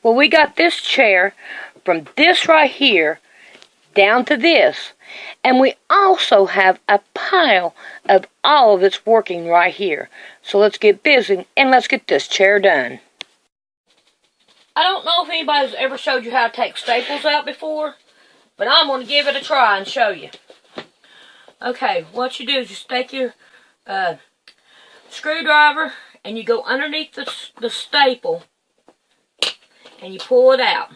Well, we got this chair from this right here down to this. And we also have a pile of all of its working right here. So let's get busy and let's get this chair done. I don't know if anybody's ever showed you how to take staples out before, but I'm going to give it a try and show you. Okay, what you do is you take your screwdriver and you go underneath the staple and you pull it out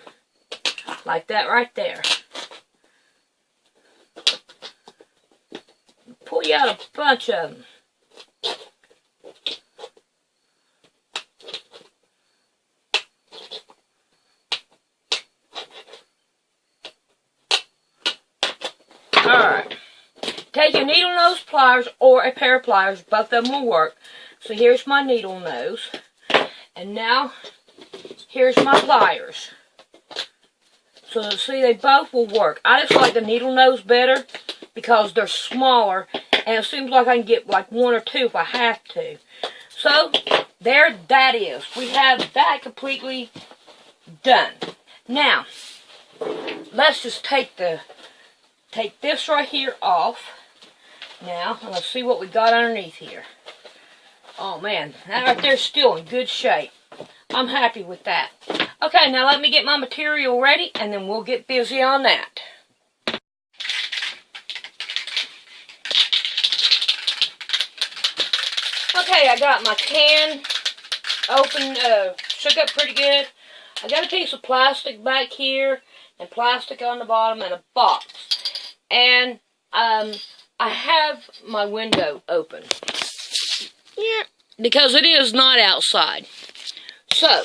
like that right there. Pull you out a bunch of them. Alright. Take your needle nose pliers or a pair of pliers. Both of them will work. So here's my needle nose. And now, here's my pliers. So see, they both will work. I just like the needle nose better because they're smaller. And it seems like I can get like one or two if I have to. So, there that is. We have that completely done. Now, let's just take this right here off. Now, and let's see what we got underneath here. Oh man, that right there's still in good shape. I'm happy with that. Okay, now let me get my material ready and then we'll get busy on that. Okay, I got my can open, shook up pretty good. I got a piece of plastic back here and plastic on the bottom and a box. And I have my window open. Yeah, because it is not outside. So,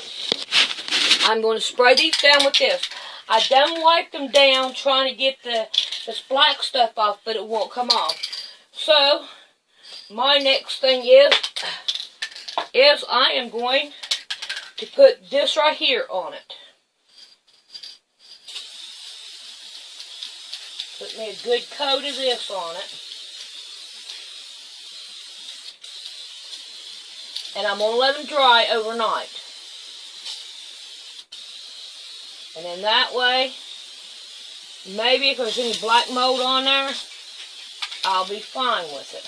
I'm going to spray these down with this. I done wiped them down trying to get this black stuff off, but it won't come off. So, my next thing is I am going to put this right here on it. Put me a good coat of this on it. And I'm going to let them dry overnight. And then that way, maybe if there's any black mold on there, I'll be fine with it.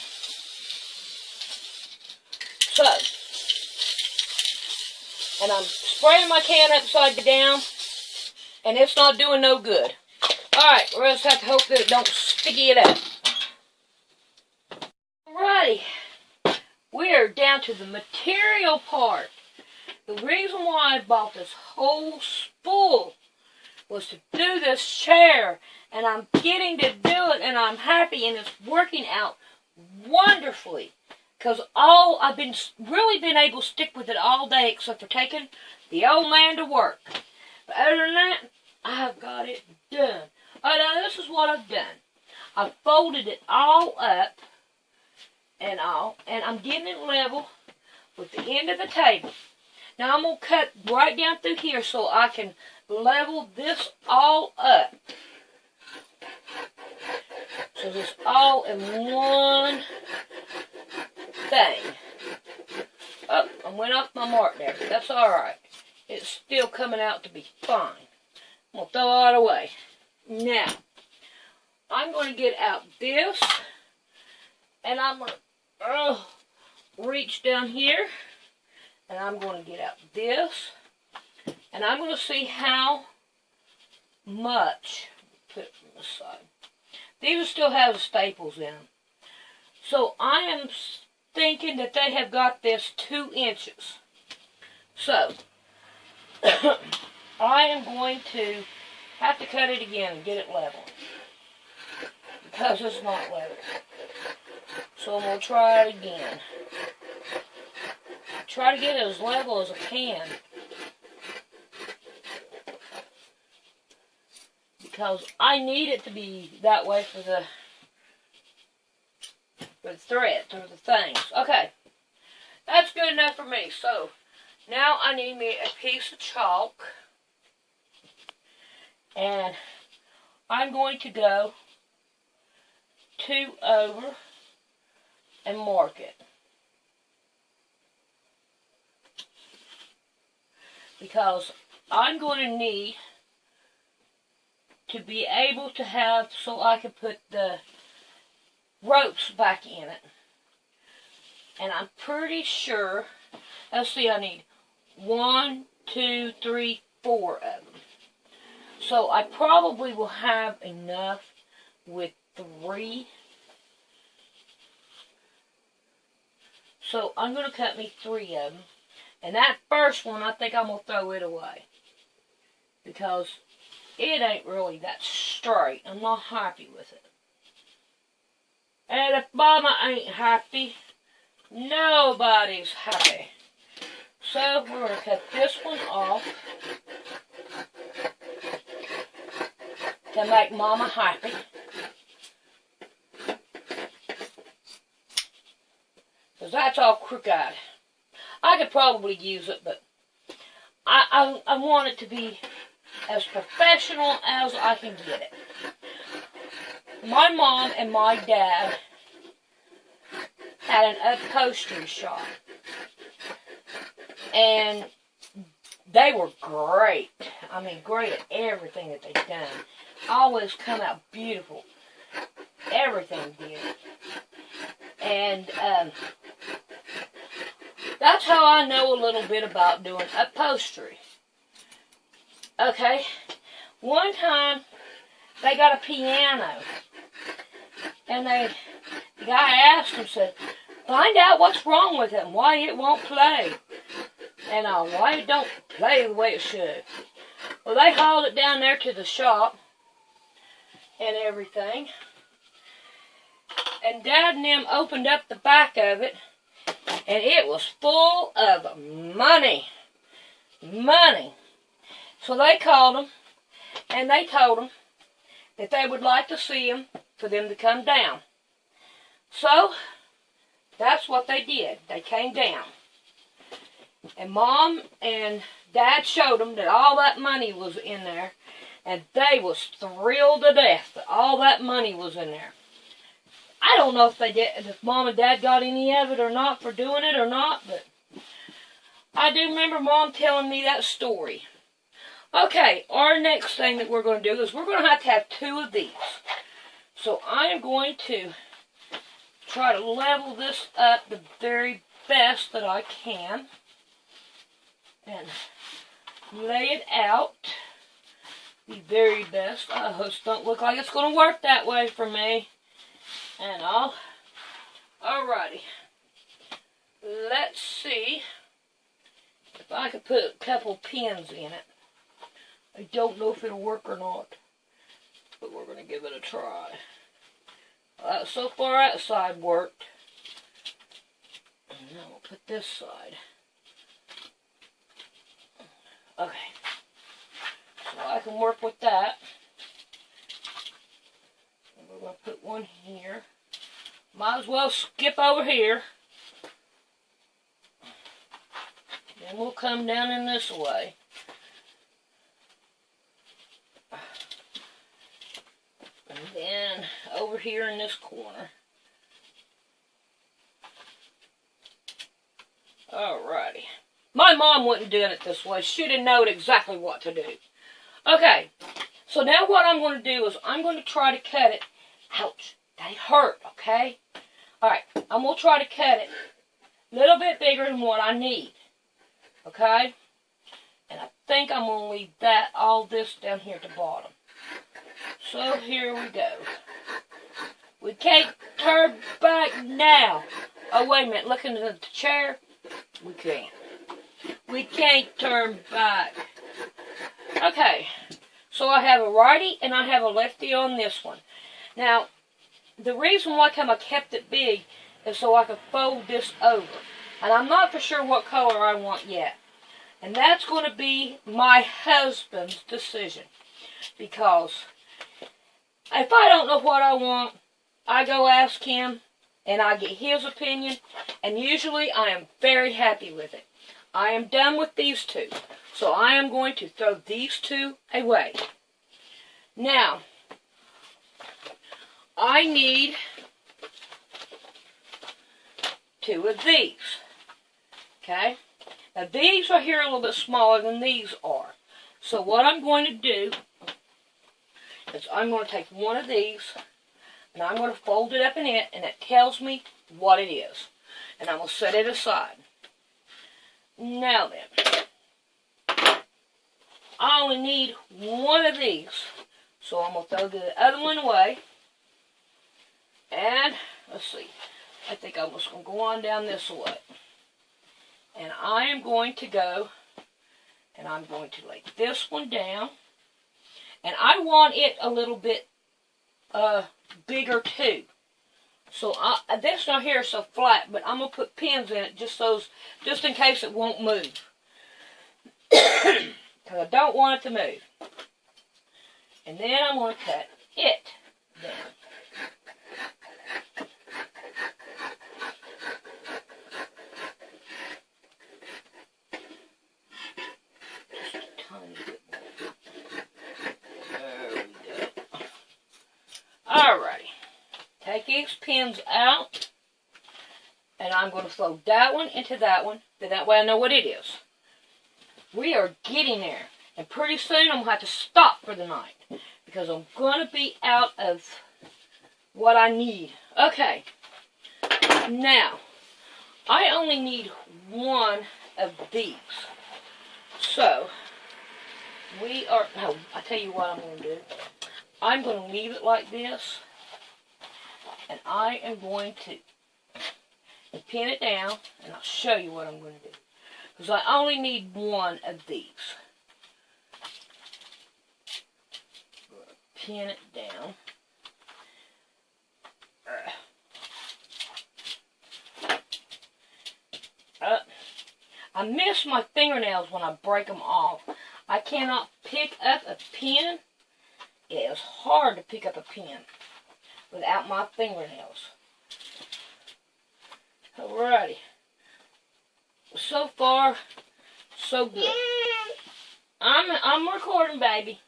So, and I'm spraying my can upside down, and it's not doing no good. Alright, we'll just have to hope that it don't sticky it up. Alrighty, we are down to the material part. The reason why I bought this whole spool was to do this chair, and I'm getting to do it, and I'm happy, and it's working out wonderfully. Because I've really been able to stick with it all day, except for taking the old man to work. But other than that, I've got it done. Alright, now this is what I've done. I've folded it all up and I'm getting it level with the end of the table. Now I'm going to cut right down through here so I can level this all up. So it's all in one thing. Oh, I went off my mark there. That's alright. It's still coming out to be fine. I'm going to throw it all away. Now, I'm going to get out this, and I'm going to reach down here, and I'm going to get out this, and I'm going to see how much, put it on the side. These still have the staples in them. So I am thinking that they have got this 2 inches. So, I am going to have to cut it again and get it level. Because it's not level. So I'm going to try it again. Try to get it as level as I can. Because I need it to be that way for the threads or the things. Okay. That's good enough for me. So, now I need me a piece of chalk. And I'm going to go 2 over and mark it. Because I'm going to need to be able to have so I can put the ropes back in it. And I'm pretty sure, let's see, I need 1, 2, 3, 4 of them. So I probably will have enough with 3. So I'm going to cut me 3 of them. And that first one, I think I'm going to throw it away. Because it ain't really that straight. I'm not happy with it. And if Mama ain't happy, nobody's happy. So we're going to cut this one off to make Mama happy. Because that's all crooked. I could probably use it, but I want it to be as professional as I can get it. My mom and my dad had an upholstery shop. And they were great. I mean, great at everything that they've done. Always come out beautiful. Everything did. And that's how I know a little bit about doing upholstery. Okay. One time, they got a piano. And the guy asked him, said, find out what's wrong with it, why it won't play. And why it don't play the way it should. Well, they hauled it down there to the shop and everything. And Dad and them opened up the back of it, and it was full of money. Money. So they called them, and they told them that they would like to see them for them to come down. So, that's what they did. They came down. And Mom and Dad showed them that all that money was in there. And they was thrilled to death that all that money was in there. I don't know if Mom and Dad got any of it or not for doing it or not, but I do remember Mom telling me that story. Okay, our next thing that we're going to do is we're going to have 2 of these. So I am going to try to level this up the very best that I can. And lay it out the very best. I just don't look like it's going to work that way for me. And all. Alrighty. Let's see if I can put a couple pins in it. I don't know if it'll work or not, but we're going to give it a try. So far that side worked. And now we'll put this side. Okay. So I can work with that. And we're going to put one here. Might as well skip over here. Then we'll come down in this way. And then over here in this corner. Alrighty. My mom wouldn't do it this way. She'd have known exactly what to do. Okay. So now what I'm going to do is I'm going to try to cut it. Ouch. They hurt, okay? Alright. I'm going to try to cut it a little bit bigger than what I need. Okay? And I think I'm going to leave all this down here at the bottom. So here we go. We can't turn back now. Oh, wait a minute. Looking at the chair. We can't. We can't turn back. Okay. So I have a righty and I have a lefty on this one. Now, the reason why I kept it big is so I could fold this over. And I'm not for sure what color I want yet. And that's going to be my husband's decision. Because if I don't know what I want, I go ask him and I get his opinion. And usually I am very happy with it. I am done with these 2. So I am going to throw these 2 away. Now, I need 2 of these. Okay? Now these are here a little bit smaller than these are. So what I'm going to do is I'm going to take one of these and I'm going to fold it up in it, and it tells me what it is. And I'm going to set it aside. Now then, I only need one of these. So I'm going to throw the other one away. And, let's see, I think I'm just going to go on down this way. And I am going to go, and I'm going to lay this one down. And I want it a little bit bigger too. So this one here is so flat, but I'm going to put pins in it just in case it won't move. Because I don't want it to move. And then I'm going to cut it down. Alrighty, take these pins out, and I'm going to fold that one into that one, then that way I know what it is. We are getting there, and pretty soon I'm going to have to stop for the night, because I'm going to be out of what I need. Okay, now, I only need one of these. So, I tell you what I'm going to do. I'm going to leave it like this, and I am going to pin it down, and I'll show you what I'm going to do. Because I only need one of these. I'm going to pin it down. I miss my fingernails when I break them off. I cannot pick up a pin. It is hard to pick up a pin without my fingernails. Alrighty. So far, so good. I'm recording, baby.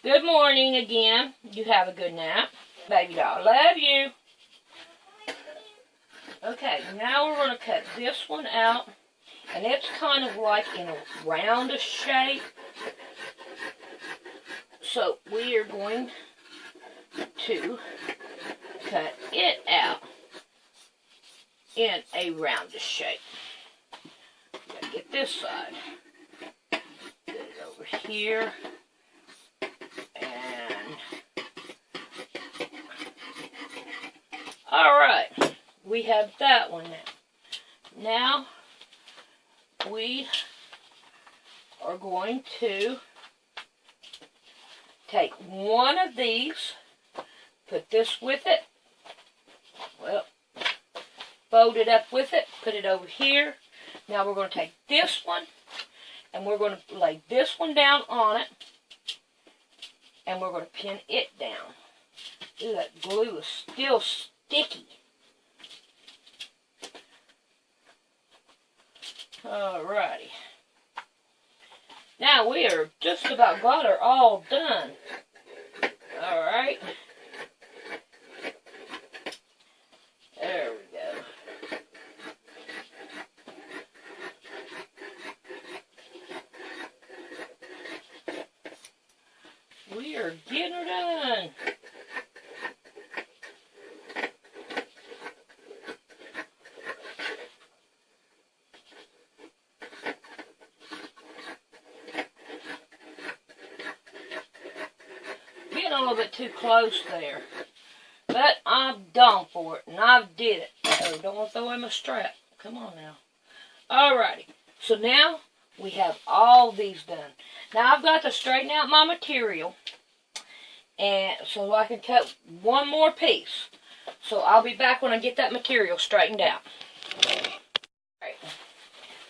Good morning again. You have a good nap. Baby doll, love you. Okay, now we're going to cut this one out. And it's kind of like in a roundish shape. So we are going to cut it out in a roundish shape. Gotta get this side. Get it over here. And alright, we have that one now. Now we are going to take one of these, put this with it, well, fold it up with it, put it over here. Now we're going to take this one, and we're going to lay this one down on it, and we're going to pin it down. Ooh, that glue is still sticky. Alrighty. Now we are just about got her all done. Alright. There we go. We are getting her done. A little bit too close there, but I'm done for it, and I did it. Oh, don't want to throw away my strap. Come on now. Alrighty, so now we have all these done. Now I've got to straighten out my material, and so I can cut one more piece. So I'll be back when I get that material straightened out. Right.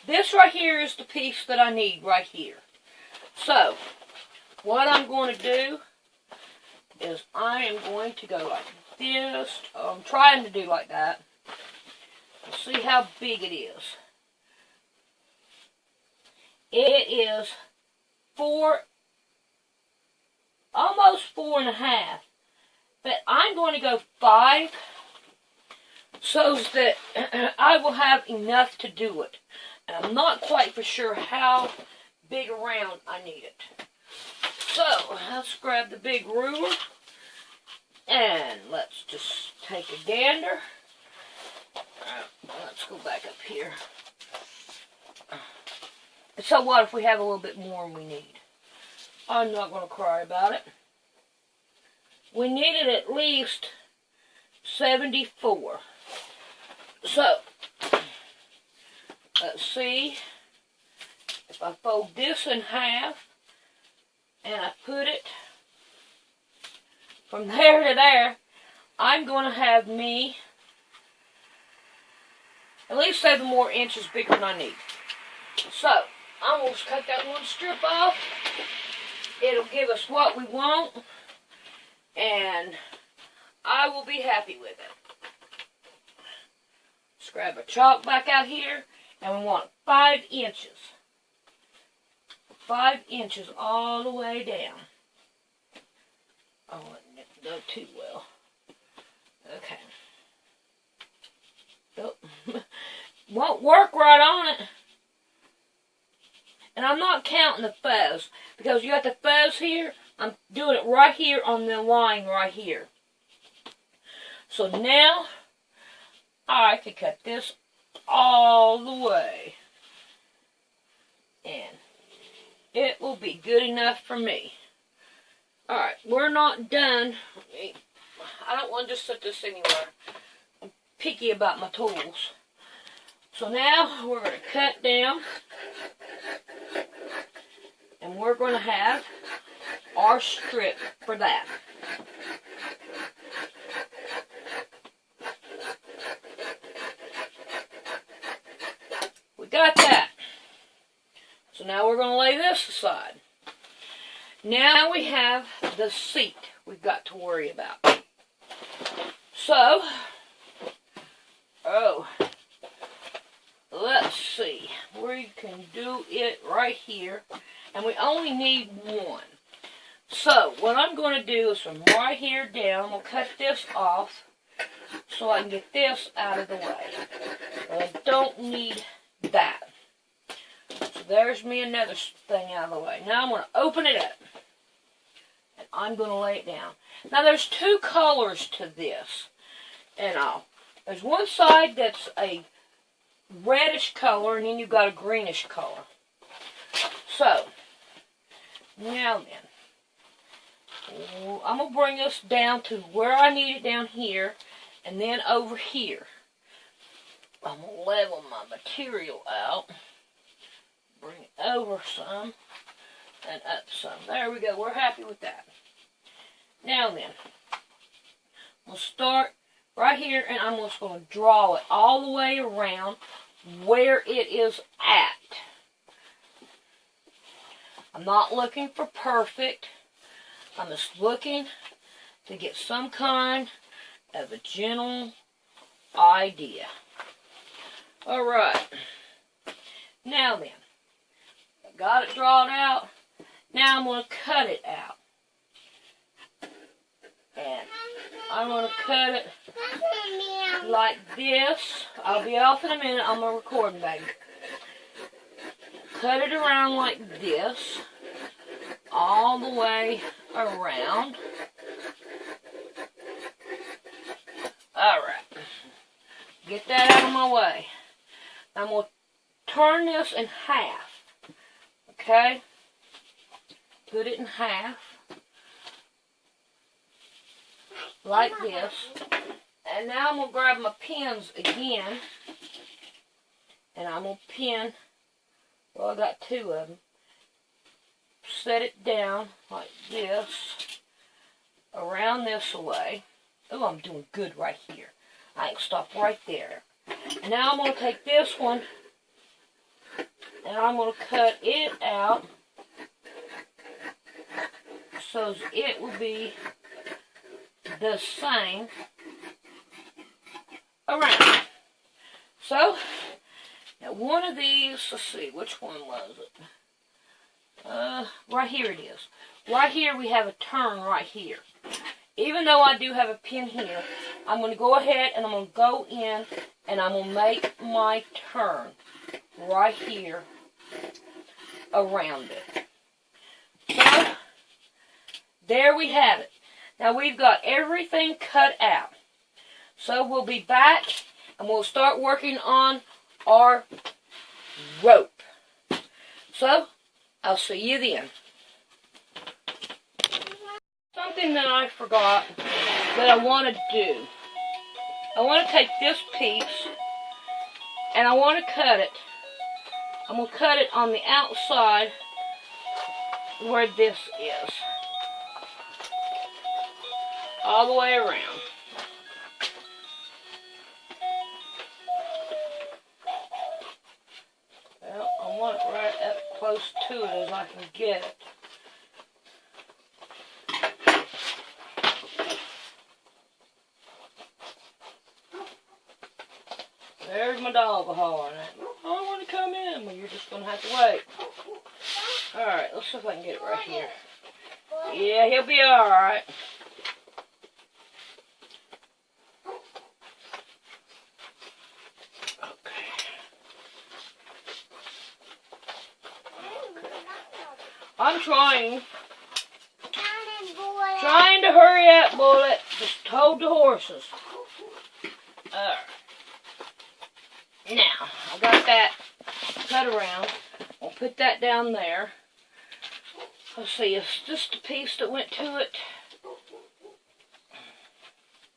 This right here is the piece that I need right here. So what I'm going to do is I am going to go like this. I'm trying to do like that. Let's see how big it is. It is almost 4.5. But I'm going to go 5 so that I will have enough to do it. And I'm not quite for sure how big around I need it. So, let's grab the big ruler, and let's just take a gander. Let's go back up here. So what if we have a little bit more than we need? I'm not going to cry about it. We needed at least 74. So, let's see. If I fold this in half, and I put it from there to there, I'm going to have me at least 7 more inches bigger than I need. So, I'm going to cut that one strip off. It'll give us what we want, and I will be happy with it. Let's grab a chalk back out here, and we want 5 inches. 5 inches all the way down. Oh, it didn't go too well. Okay. Oh. Won't work right on it. And I'm not counting the fuzz, because you got the fuzz here. I'm doing it right here on the line right here. So now, I can cut this all the way. And it will be good enough for me. Alright, we're not done. I don't want to just set this anywhere. I'm picky about my tools. So now we're going to cut down. And we're going to have our strip for that. We got that. So now we're going to lay this aside. Now we have the seat we've got to worry about. So, let's see. We can do it right here. And we only need one. So, what I'm going to do is from right here down, I'm going to cut this off so I can get this out of the way. But I don't need that. So there's me another thing out of the way. Now I'm going to open it up. And I'm going to lay it down. Now there's 2 colors to this. And there's one side that's a reddish color, and then you've got a greenish color. So, now then, I'm going to bring this down to where I need it down here, and then over here. I'm going to level my material out, bring it over some, and up some. There we go, we're happy with that. Now then, we'll start right here, and I'm just going to draw it all the way around where it is at. I'm not looking for perfect. I'm just looking to get some kind of a general idea. Alright. Now then, I got it drawn out. Now I'm going to cut it out. And I'm going to cut it like this. I'll be off in a minute. I'm a recording baby. Cut it around like this. All the way around. Alright. Get that out of my way. I'm going to turn this in half. Okay? Put it in half. Like this. And now I'm going to grab my pins again. And I'm going to pin. Well, I got 2 of them. Set it down like this. Around this way. Oh, I'm doing good right here. I can stop right there. And now I'm going to take this one. And I'm going to cut it out. So it will be the same around. So, now one of these, let's see, which one was it? Right here it is. Right here we have a turn right here. Even though I do have a pin here, I'm going to go ahead and I'm going to go in and I'm going to make my turn right here around it. So, there we have it. Now we've got everything cut out. So we'll be back and we'll start working on our rope. So, I'll see you then. Something that I forgot that I want to do. I want to take this piece and I want to cut it. I'm going to cut it on the outside where this is. All the way around. Well, I want it right up close to it as I can get it. There's my dog hollering at me. I want to come in. Well, you're just going to have to wait. Alright, let's see if I can get it right here. Yeah, he'll be alright. I'm trying to hurry up, Bullet. Just hold the horses. Now, I got that cut around. I'll put that down there. Let's see, is this the piece that went to it?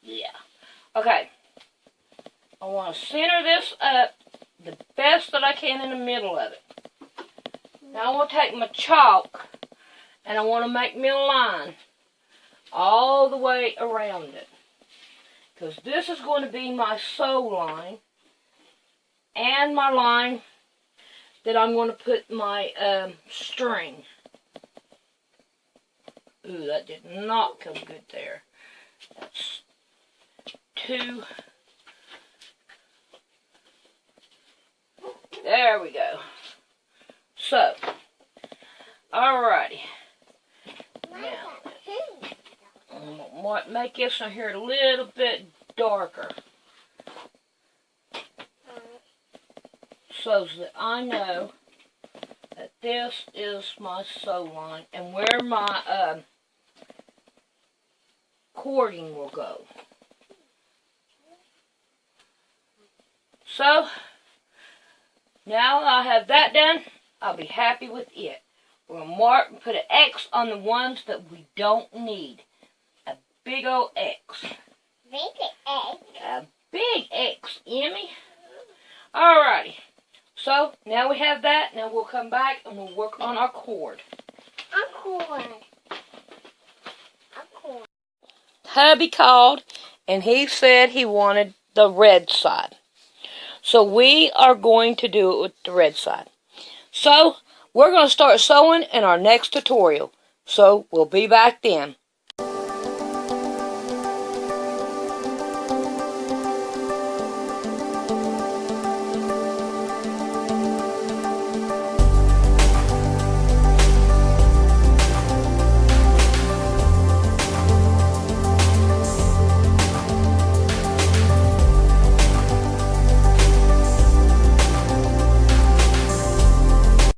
Yeah. Okay. I want to center this up the best that I can in the middle of it. Now I want to take my chalk and I want to make me a line all the way around it. Because this is going to be my sew line and my line that I'm going to put my string. Ooh, that did not come good there. That's 2. There we go. So, alrighty. Now, I'm going to make this in here a little bit darker. So that I know that this is my sew line and where my cording will go. So, now I have that done, I'll be happy with it. We're going to mark and put an X on the ones that we don't need. A big old X. Big X. A big X, Emmy. Alrighty. So, now we have that. Now we'll come back and we'll work on our cord. Hubby called and he said he wanted the red side. So we are going to do it with the red side. So, we're going to start sewing in our next tutorial. So, we'll be back then.